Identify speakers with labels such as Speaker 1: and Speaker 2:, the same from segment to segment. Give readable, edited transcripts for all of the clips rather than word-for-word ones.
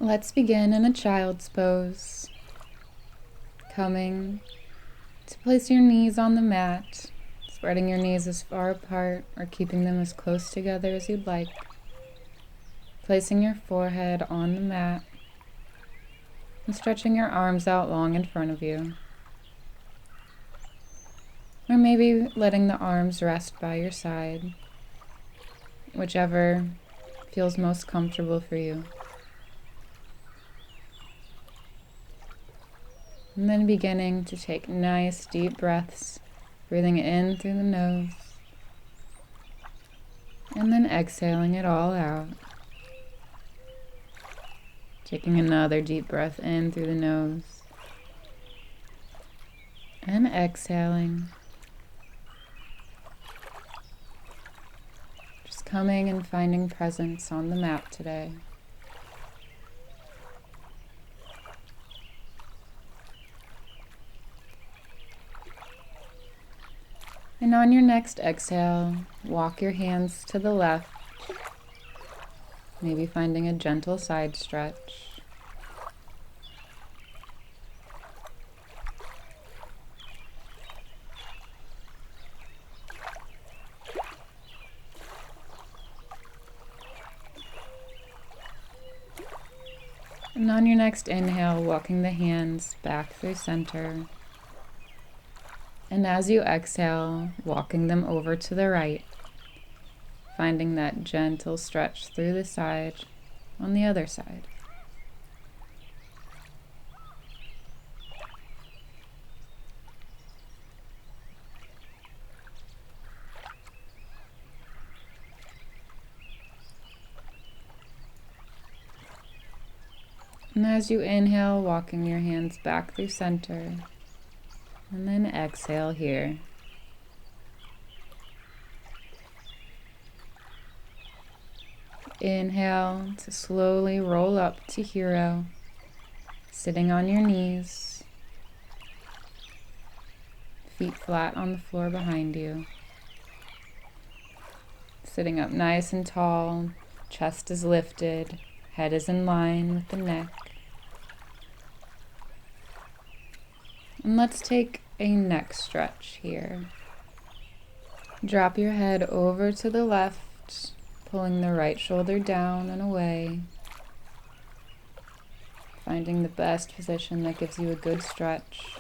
Speaker 1: Let's begin in a child's pose. Coming to place your knees on the mat, spreading your knees as far apart or keeping them as close together as you'd like. Placing your forehead on the mat and stretching your arms out long in front of you. Or maybe letting the arms rest by your side, whichever feels most comfortable for you. And then beginning to take nice deep breaths, breathing in through the nose, and then exhaling it all out. Taking another deep breath in through the nose, and exhaling. Just coming and finding presence on the mat today. And on your next exhale, walk your hands to the left, maybe finding a gentle side stretch. And on your next inhale, walking the hands back through center. And as you exhale, walking them over to the right, finding that gentle stretch through the side on the other side. And as you inhale, walking your hands back through center, and then exhale here. Inhale to slowly roll up to hero, sitting on your knees, feet flat on the floor behind you. Sitting up nice and tall, chest is lifted, head is in line with the neck. And let's take a neck stretch here. Drop your head over to the left, pulling the right shoulder down and away. Finding the best position that gives you a good stretch.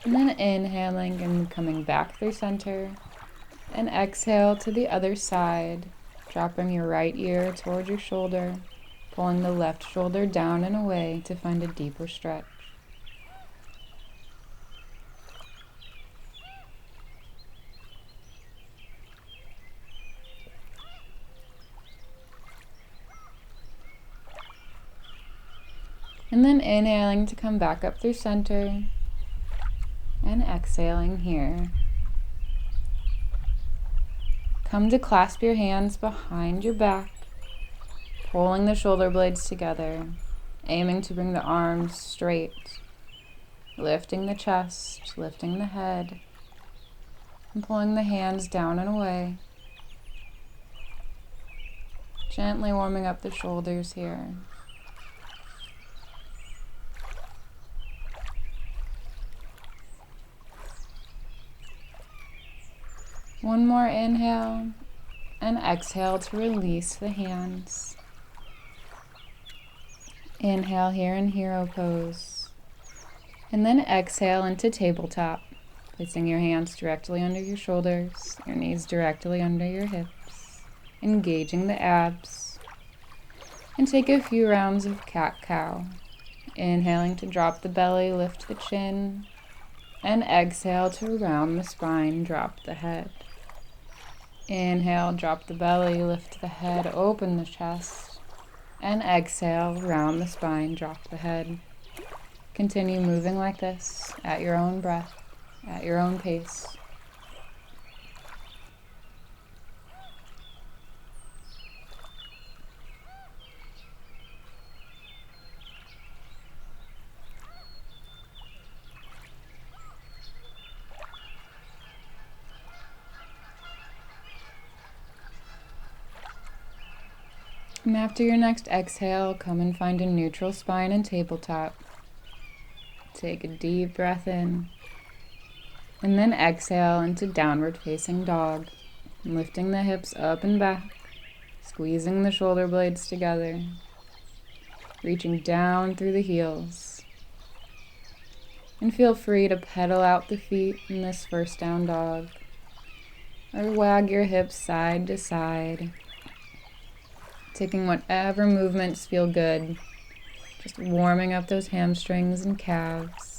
Speaker 1: And then inhaling and coming back through center. And exhale to the other side, dropping your right ear toward your shoulder, pulling the left shoulder down and away to find a deeper stretch. And then inhaling to come back up through center, and exhaling here. Come to clasp your hands behind your back, pulling the shoulder blades together, aiming to bring the arms straight, lifting the chest, lifting the head, and pulling the hands down and away. Gently warming up the shoulders here. One more inhale, and exhale to release the hands. Inhale here in hero pose, and then exhale into tabletop, placing your hands directly under your shoulders, your knees directly under your hips, engaging the abs, and take a few rounds of cat-cow. Inhaling to drop the belly, lift the chin, and exhale to round the spine, drop the head. Inhale, drop the belly, lift the head, open the chest, and exhale, round the spine, drop the head. Continue moving like this at your own breath, at your own pace. And after your next exhale, come and find a neutral spine and tabletop. Take a deep breath in. And then exhale into downward facing dog. Lifting the hips up and back. Squeezing the shoulder blades together. Reaching down through the heels. And feel free to pedal out the feet in this first down dog. Or wag your hips side to side. Taking whatever movements feel good. Just warming up those hamstrings and calves.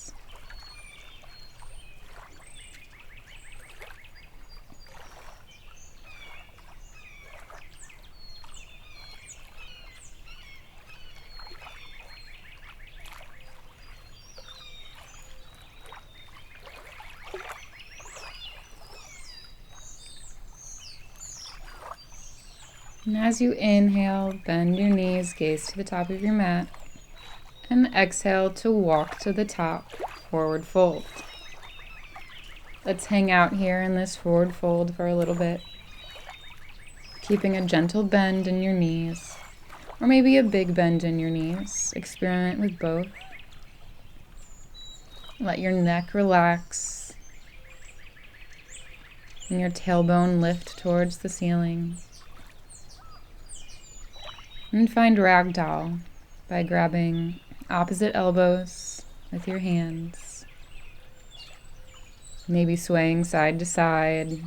Speaker 1: And as you inhale, bend your knees, gaze to the top of your mat. And exhale to walk to the top, forward fold. Let's hang out here in this forward fold for a little bit. Keeping a gentle bend in your knees, or maybe a big bend in your knees. Experiment with both. Let your neck relax and your tailbone lift towards the ceiling. And find ragdoll by grabbing opposite elbows with your hands. Maybe swaying side to side,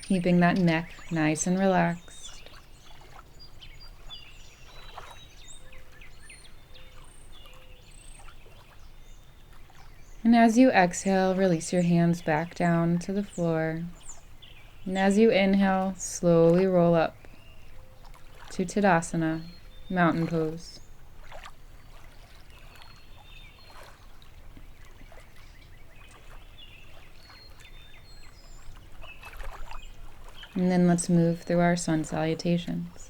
Speaker 1: keeping that neck nice and relaxed. And as you exhale, release your hands back down to the floor. And as you inhale, slowly roll up to Tadasana, mountain pose. And then let's move through our sun salutations.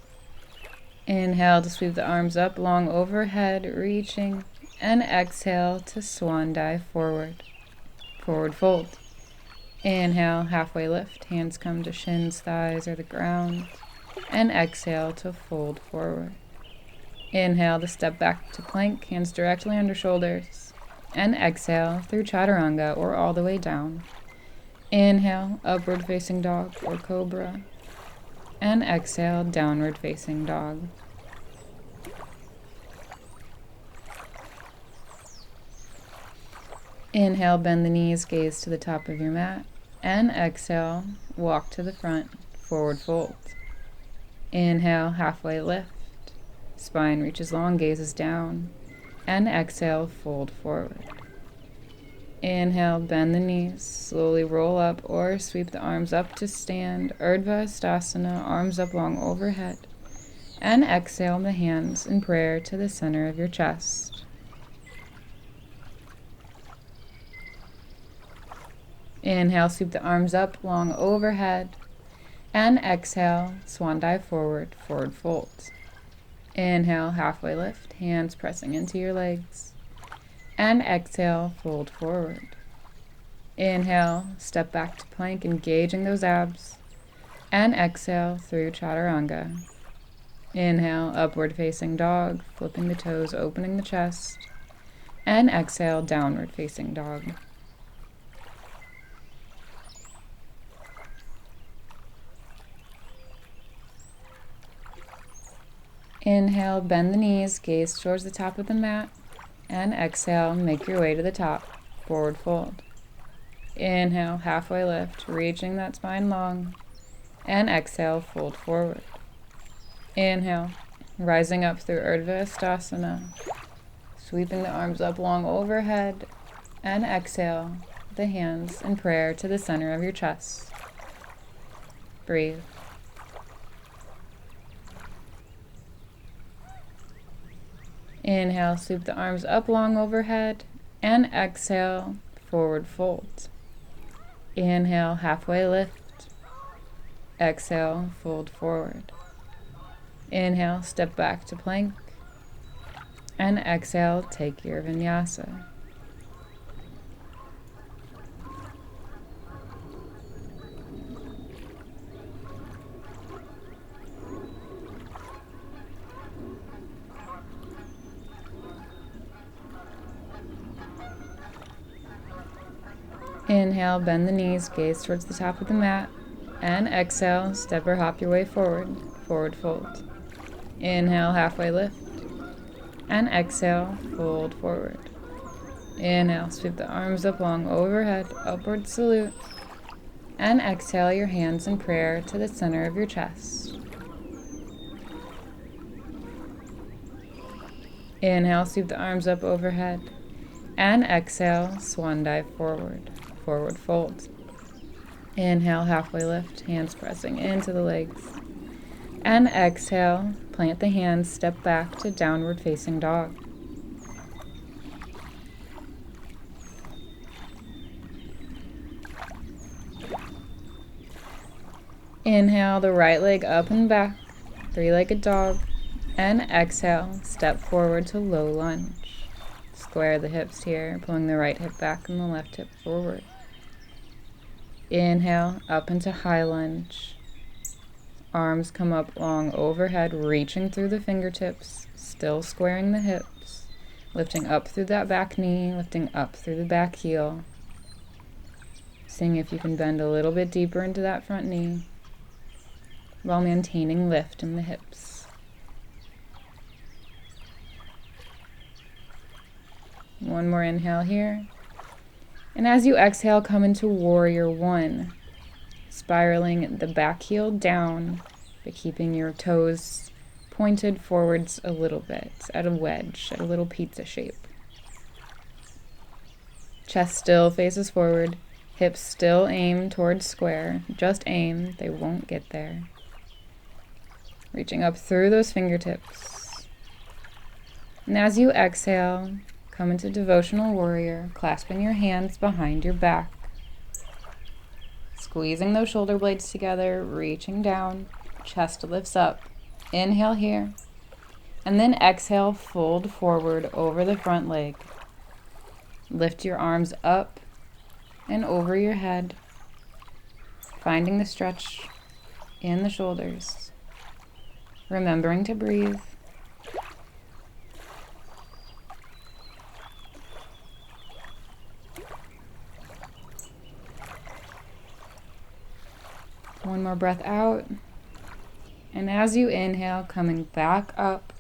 Speaker 1: Inhale to sweep the arms up long overhead, reaching, and exhale to swan dive forward. Forward fold. Inhale, halfway lift, hands come to shins, thighs, or the ground. And exhale to fold forward. Inhale to step back to plank, hands directly under shoulders. And exhale through chaturanga or all the way down. Inhale, upward facing dog or cobra. And exhale, downward facing dog. Inhale, bend the knees, gaze to the top of your mat. And exhale, walk to the front, forward fold. Inhale, halfway lift. Spine reaches long, gazes down. And exhale, fold forward. Inhale, bend the knees, slowly roll up or sweep the arms up to stand. Urdhva Hastasana, arms up long overhead. And exhale the hands in prayer to the center of your chest. Inhale, sweep the arms up long overhead. And exhale, swan dive forward, forward fold. Inhale, halfway lift, hands pressing into your legs. And exhale, fold forward. Inhale, step back to plank, engaging those abs. And exhale through chaturanga. Inhale, upward facing dog, flipping the toes, opening the chest. And exhale, downward facing dog. Inhale, bend the knees, gaze towards the top of the mat. And exhale, make your way to the top, forward fold. Inhale, halfway lift, reaching that spine long. And exhale, fold forward. Inhale, rising up through Urdhva Hastasana, sweeping the arms up long overhead. And exhale, the hands in prayer to the center of your chest. Breathe. Inhale, sweep the arms up long overhead, and exhale, forward fold. Inhale, halfway lift. Exhale, fold forward. Inhale, step back to plank. And exhale, take your vinyasa. Inhale, bend the knees, gaze towards the top of the mat. And exhale, step or hop your way forward, forward fold. Inhale, halfway lift. And exhale, fold forward. Inhale, sweep the arms up long overhead, upward salute. And exhale your hands in prayer to the center of your chest. Inhale, sweep the arms up overhead. And exhale, swan dive forward, forward fold. Inhale, halfway lift, hands pressing into the legs. And exhale, plant the hands, step back to downward facing dog. Inhale, the right leg up and back, three-legged dog. And exhale, step forward to low lunge. Square the hips here, pulling the right hip back and the left hip forward. Inhale, up into high lunge. Arms come up long overhead, reaching through the fingertips, still squaring the hips. Lifting up through that back knee, lifting up through the back heel. Seeing if you can bend a little bit deeper into that front knee while maintaining lift in the hips. One more inhale here. And as you exhale, come into Warrior One, spiraling the back heel down, but keeping your toes pointed forwards a little bit, at a wedge, at a little pizza shape. Chest still faces forward, hips still aim towards square. Just aim, they won't get there. Reaching up through those fingertips. And as you exhale, come into Devotional Warrior, clasping your hands behind your back. Squeezing those shoulder blades together, reaching down, chest lifts up. Inhale here. And then exhale, fold forward over the front leg. Lift your arms up and over your head, finding the stretch in the shoulders. Remembering to breathe. One more breath out. And as you inhale, coming back up,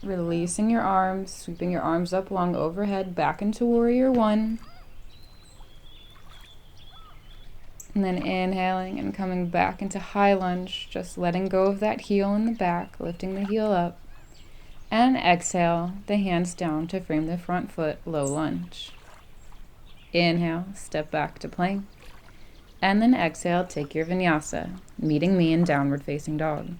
Speaker 1: releasing your arms, sweeping your arms up long overhead, back into Warrior One. And then inhaling and coming back into high lunge, just letting go of that heel in the back, lifting the heel up. And exhale, the hands down to frame the front foot, low lunge. Inhale, step back to plank. And then exhale, take your vinyasa, meeting me in downward facing dog.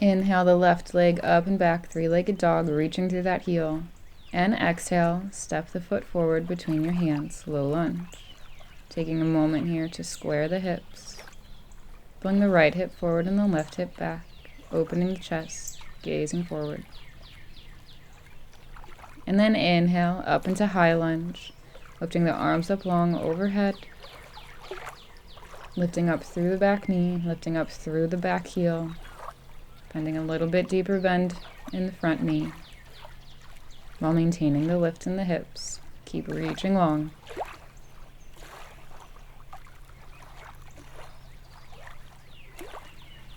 Speaker 1: Inhale the left leg up and back, three-legged dog, reaching through that heel. And exhale, step the foot forward between your hands, low lunge. Taking a moment here to square the hips. Pulling the right hip forward and the left hip back, opening the chest, gazing forward. And then inhale, up into high lunge, lifting the arms up long overhead. Lifting up through the back knee, lifting up through the back heel. Finding a little bit deeper bend in the front knee while maintaining the lift in the hips. Keep reaching long.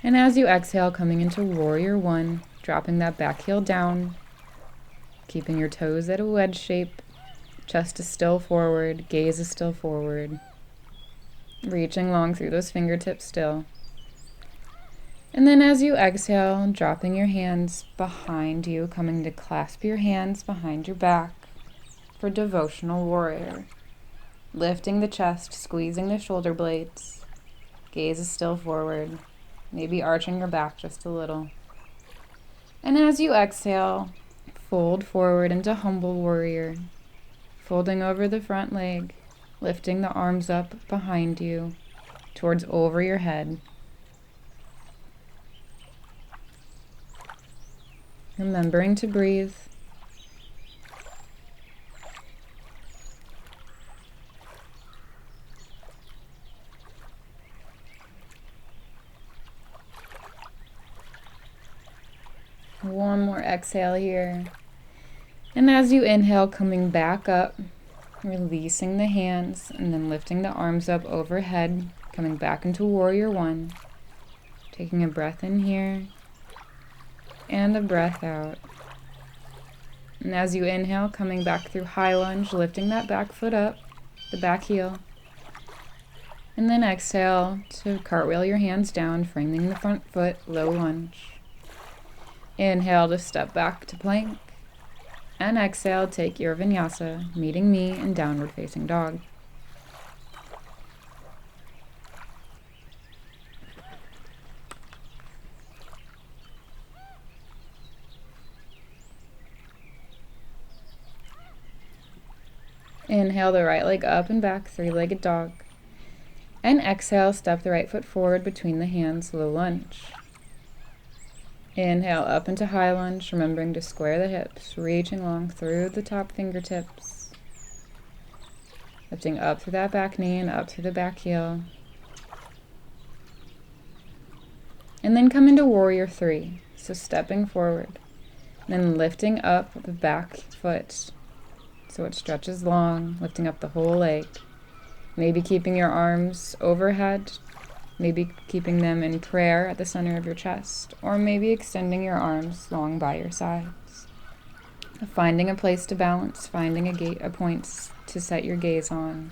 Speaker 1: And as you exhale, coming into Warrior One, dropping that back heel down, keeping your toes at a wedge shape, chest is still forward, gaze is still forward, reaching long through those fingertips still. And then as you exhale, dropping your hands behind you, coming to clasp your hands behind your back for Devotional Warrior. Lifting the chest, squeezing the shoulder blades. Gaze is still forward, maybe arching your back just a little. And as you exhale, fold forward into Humble Warrior. Folding over the front leg, lifting the arms up behind you, towards over your head. Remembering to breathe. exhale here. And as you inhale, coming back up, releasing the hands, and then lifting the arms up overhead, coming back into Warrior One. Taking a breath in here, and a breath out. And as you inhale, coming back through high lunge, lifting that back foot up, the back heel. And then exhale to cartwheel your hands down, framing the front foot, low lunge. Inhale to step back to plank. And exhale, take your vinyasa, meeting me in downward facing dog. Inhale the right leg up and back, three-legged dog. And exhale, step the right foot forward between the hands, low lunge. Inhale up into high lunge, remembering to square the hips, reaching long through the top fingertips. Lifting up through that back knee and up through the back heel. And then come into Warrior Three. So stepping forward. And then lifting up the back foot so it stretches long, lifting up the whole leg. Maybe keeping your arms overhead, maybe keeping them in prayer at the center of your chest, or maybe extending your arms long by your sides. Finding a place to balance, finding a point to set your gaze on.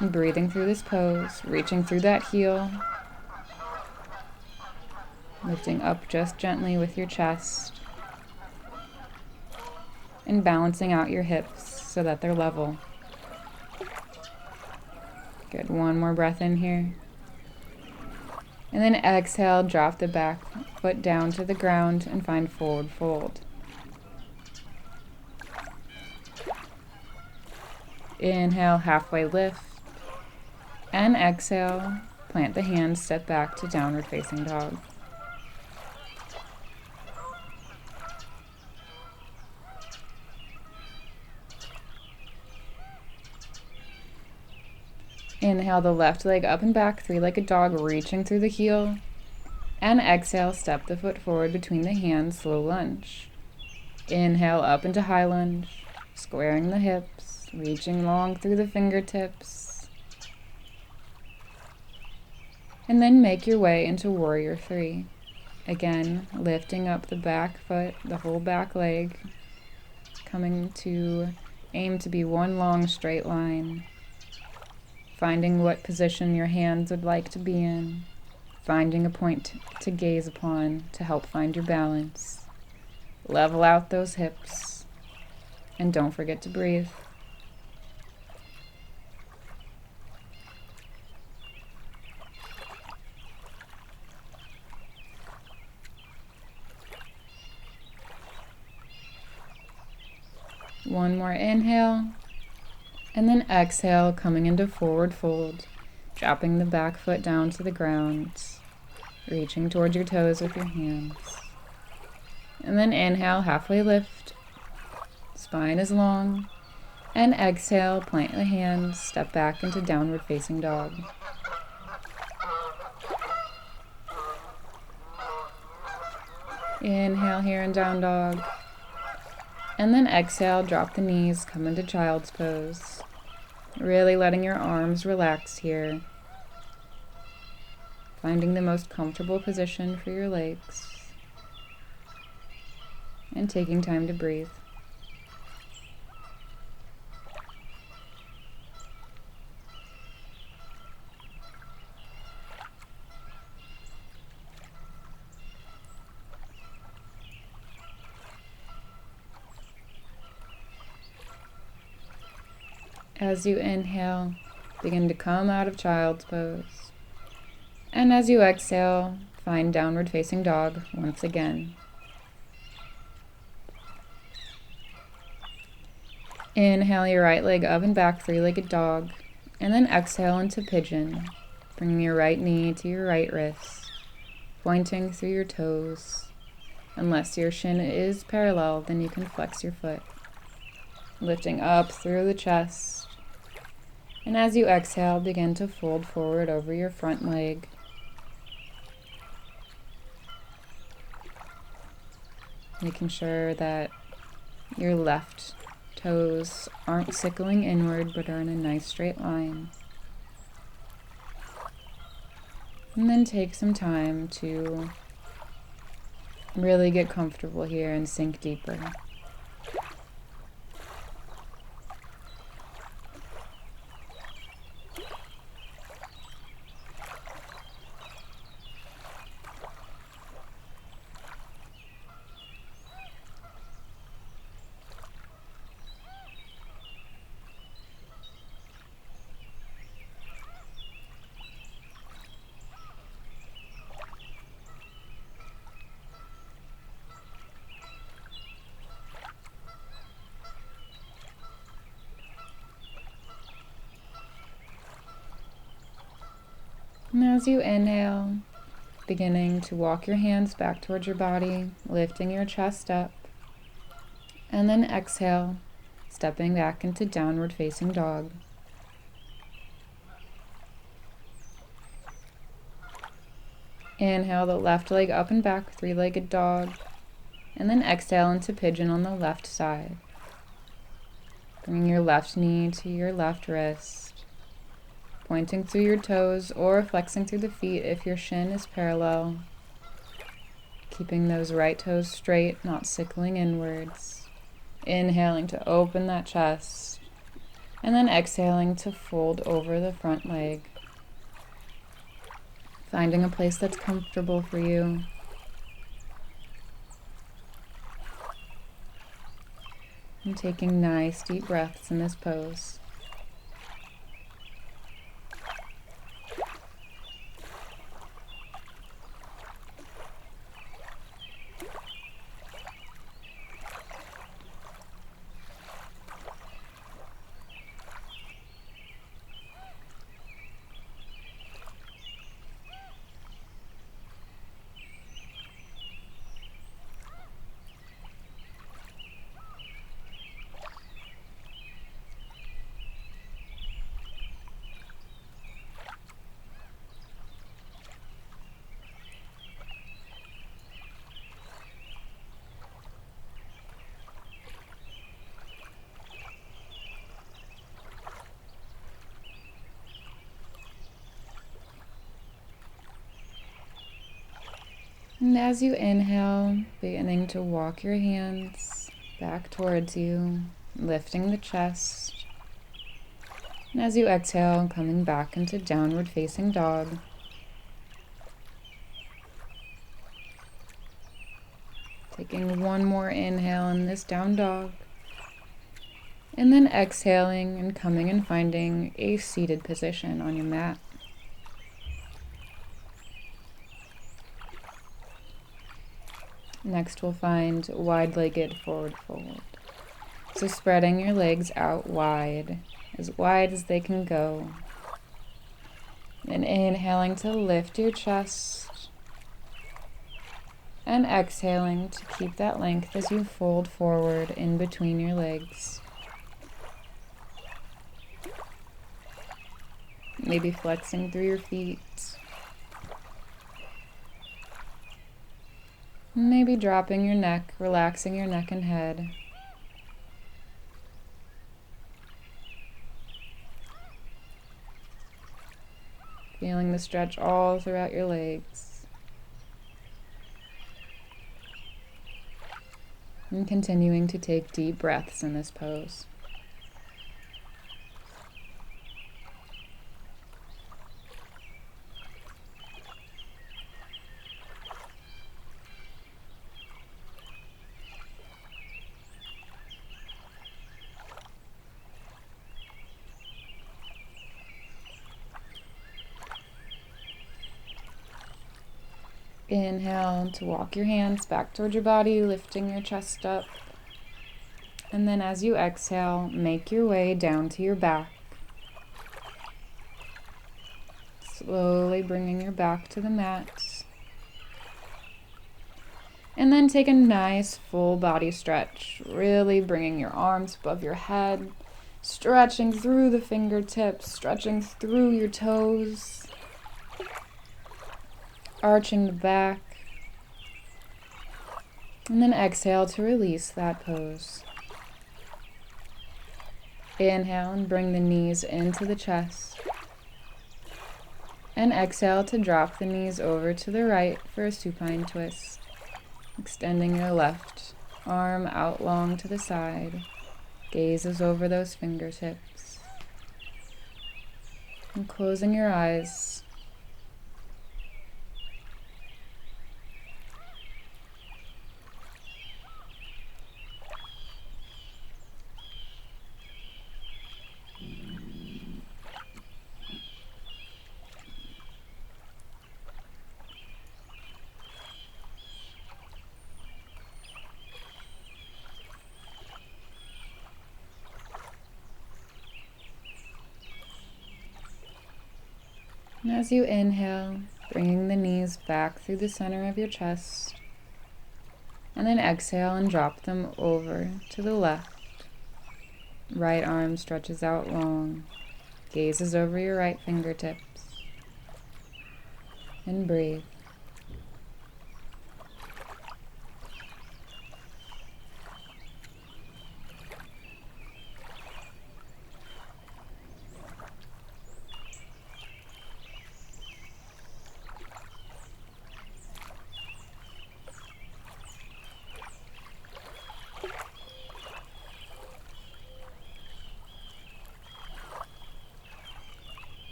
Speaker 1: And breathing through this pose, reaching through that heel, lifting up just gently with your chest, and balancing out your hips so that they're level. Good, one more breath in here. And then exhale, drop the back foot down to the ground and find forward fold. Inhale, halfway lift. And exhale, plant the hands, step back to downward facing dog. Inhale the left leg up and back, three-legged dog, reaching through the heel. And exhale, step the foot forward between the hands, slow lunge. Inhale up into high lunge, squaring the hips, reaching long through the fingertips. And then make your way into Warrior Three. Again, lifting up the back foot, the whole back leg, coming to aim to be one long straight line. Finding what position your hands would like to be in. Finding a point to gaze upon to help find your balance. Level out those hips. And don't forget to breathe. One more inhale. And then exhale, coming into forward fold, dropping the back foot down to the ground, reaching towards your toes with your hands. And then inhale, halfway lift, spine is long, and exhale, plant the hands, step back into downward facing dog. Inhale here in down dog. And then exhale, drop the knees, come into child's pose. Really letting your arms relax here. Finding the most comfortable position for your legs. And taking time to breathe. As you inhale, begin to come out of child's pose. And as you exhale, find downward facing dog once again. Inhale your right leg up and back, three-legged dog. And then exhale into pigeon, bringing your right knee to your right wrist, pointing through your toes. Unless your shin is parallel, then you can flex your foot. Lifting up through the chest. And as you exhale, begin to fold forward over your front leg. making sure that your left toes aren't sickling inward but are in a nice straight line. And then take some time to really get comfortable here and sink deeper. And as you inhale, beginning to walk your hands back towards your body, lifting your chest up. And then exhale, stepping back into downward facing dog. Inhale the left leg up and back, three-legged dog. And then exhale into pigeon on the left side. Bringing your left knee to your left wrist. Pointing through your toes or flexing through the feet if your shin is parallel. Keeping those right toes straight, not sickling inwards. Inhaling to open that chest. And then exhaling to fold over the front leg. Finding a place that's comfortable for you. And taking nice deep breaths in this pose. And as you inhale, beginning to walk your hands back towards you, lifting the chest. And as you exhale, coming back into downward facing dog. Taking one more inhale in this down dog. And then exhaling and coming and finding a seated position on your mat. Next, we'll find wide-legged forward fold. So spreading your legs out wide as they can go. And inhaling to lift your chest. And exhaling to keep that length as you fold forward in between your legs. Maybe flexing through your feet. Maybe dropping your neck, relaxing your neck and head. Feeling the stretch all throughout your legs. And continuing to take deep breaths in this pose. Inhale to walk your hands back towards your body, lifting your chest up. And then as you exhale, make your way down to your back. Slowly bringing your back to the mat. And then take a nice full body stretch, really bringing your arms above your head, stretching through the fingertips, stretching through your toes. Arching the back. And then exhale to release that pose. Inhale and bring the knees into the chest. And exhale to drop the knees over to the right for a supine twist. Extending your left arm out long to the side. Gazes over those fingertips. And closing your eyes. And as you inhale, bringing the knees back through the center of your chest. And then exhale and drop them over to the left. Right arm stretches out long, gazes over your right fingertips. And breathe.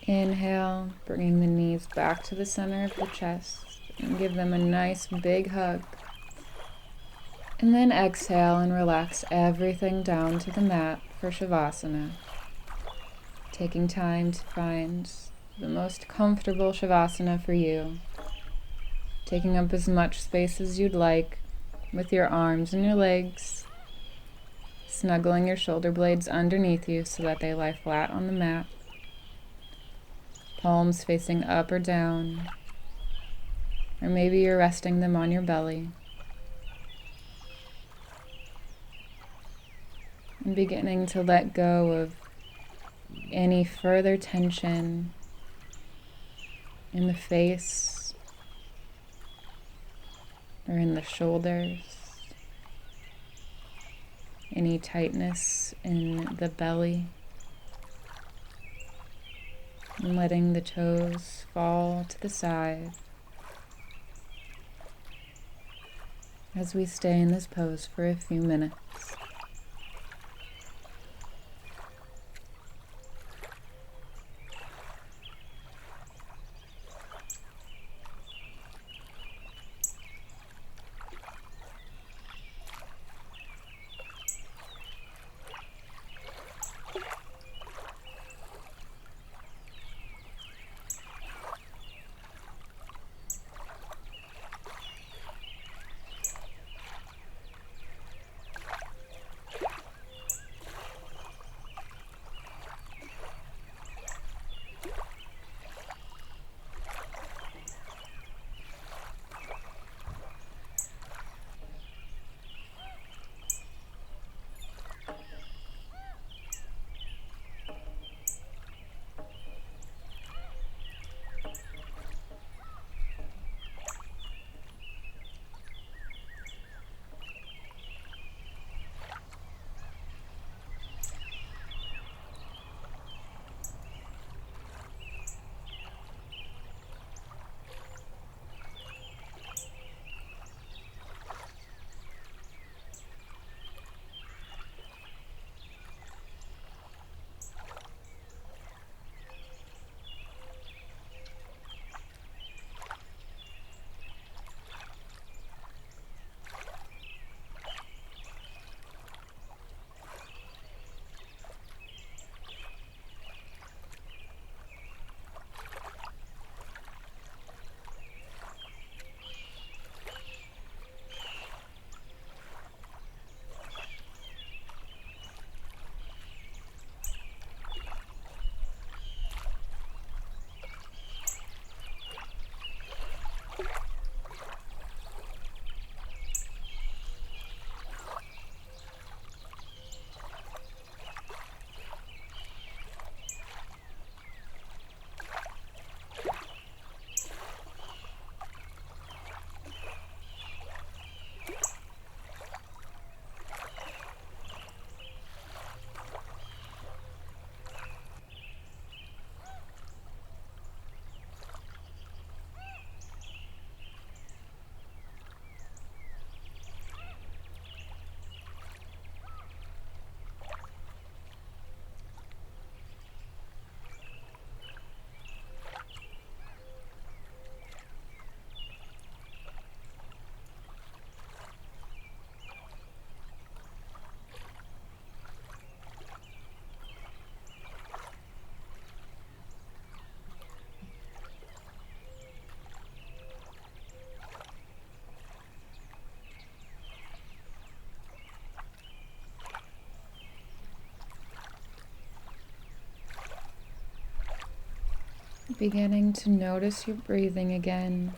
Speaker 1: Inhale, bringing the knees back to the center of the chest and give them a nice big hug. And then exhale and relax everything down to the mat for Shavasana. Taking time to find the most comfortable Shavasana for you. Taking up as much space as you'd like with your arms and your legs. Snuggling your shoulder blades underneath you so that they lie flat on the mat. Palms facing up or down, or maybe you're resting them on your belly. And beginning to let go of any further tension in the face or in the shoulders, any tightness in the belly. And letting the toes fall to the side as we stay in this pose for a few minutes. Beginning to notice your breathing again.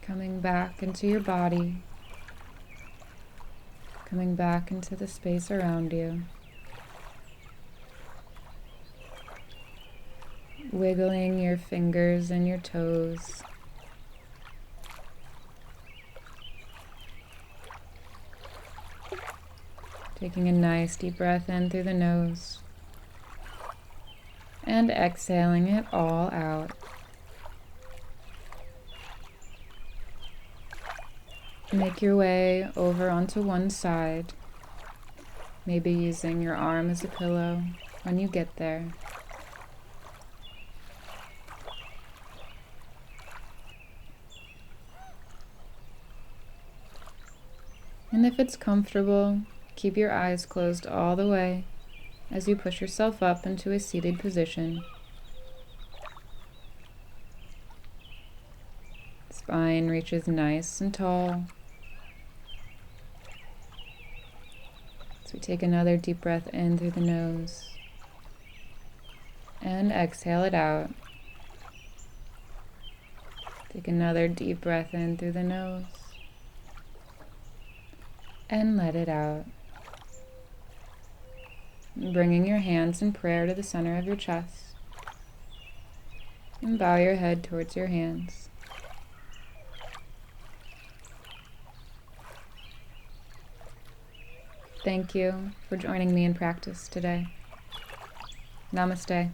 Speaker 1: Coming back into your body. Coming back into the space around you. Wiggling your fingers and your toes. Taking a nice deep breath in through the nose. And exhaling it all out. Make your way over onto one side, maybe using your arm as a pillow when you get there. And if it's comfortable, keep your eyes closed all the way as you push yourself up into a seated position. Spine reaches nice and tall. So we take another deep breath in through the nose and exhale it out. Take another deep breath in through the nose and let it out. Bringing your hands in prayer to the center of your chest. And bow your head towards your hands. Thank you for joining me in practice today. Namaste.